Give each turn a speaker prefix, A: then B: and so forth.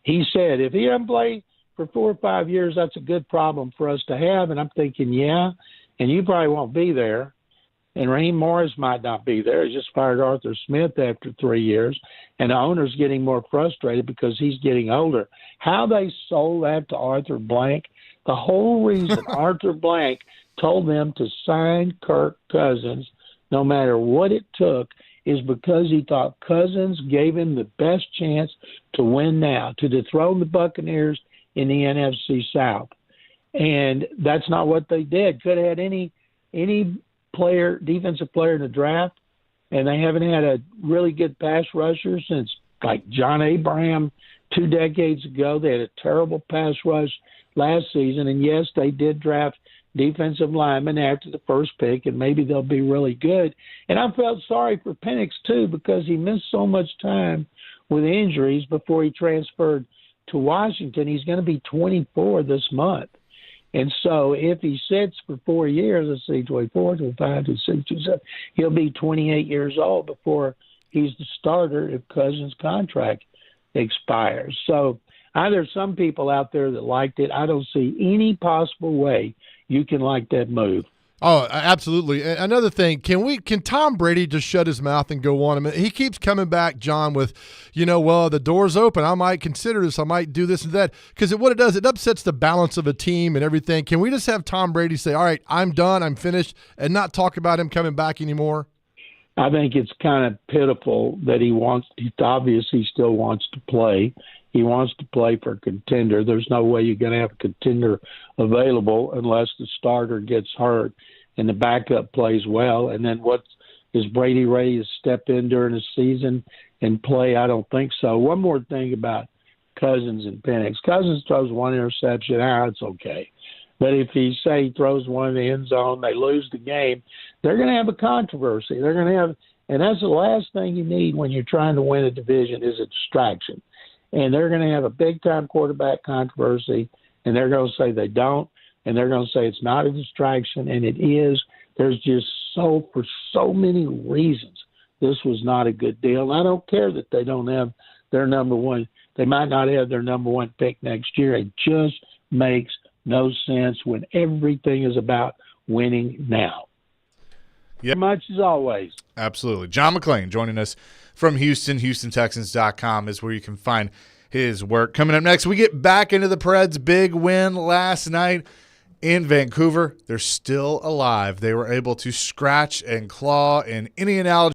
A: he said if he doesn't play for 4 or 5 years, that's a good problem for us to have. And I'm thinking, yeah, and you probably won't be there. And Raheem Morris might not be there. He just fired Arthur Smith after 3 years, and the owner's getting more frustrated because he's getting older. How they sold that to Arthur Blank, the whole reason Arthur Blank told them to sign Kirk Cousins, no matter what it took, is because he thought Cousins gave him the best chance to win now, to dethrone the Buccaneers in the NFC South. And that's not what they did. Could have had any player, defensive player in the draft, and they haven't had a really good pass rusher since like John Abraham 2 decades ago. They had a terrible pass rush last season, and yes, they did draft defensive linemen after the first pick, and maybe they'll be really good. And I felt sorry for Penix too, because he missed so much time with injuries before he transferred to Washington. He's going to be 24 this month. And so if he sits for 4 years, let's see, 24, 25, 26, 27, he'll be 28 years old before he's the starter if Cousins' contract expires. So there's some people out there that liked it. I don't see any possible way you can like that move.
B: Oh, absolutely. Another thing, can Tom Brady just shut his mouth and go on? I mean, he keeps coming back, John, with, well, the door's open. I might consider this. I might do this and that. Because what it does, it upsets the balance of a team and everything. Can we just have Tom Brady say, all right, I'm done, I'm finished, and not talk about him coming back anymore?
A: I think it's kind of pitiful that he obviously still wants to play. He wants to play for a contender. There's no way you're going to have a contender available unless the starter gets hurt and the backup plays well. And then is Brady ready to step in during the season and play? I don't think so. One more thing about Cousins and Penix. Cousins throws one interception. It's okay. But if he throws one in the end zone, they lose the game, they're going to have a controversy. And that's the last thing you need when you're trying to win a division is a distraction. And they're going to have a big-time quarterback controversy, and they're going to say they don't, and they're going to say it's not a distraction, and it is. There's just for so many reasons, this was not a good deal. And I don't care that they don't have their number one. They might not have their number one pick next year. It just makes no sense when everything is about winning now.
B: Yep.
A: Much as always.
B: Absolutely. John McClain joining us from Houston. HoustonTexans.com is where you can find his work. Coming up next, we get back into the Preds' big win last night in Vancouver. They're still alive. They were able to scratch and claw in Indianapolis.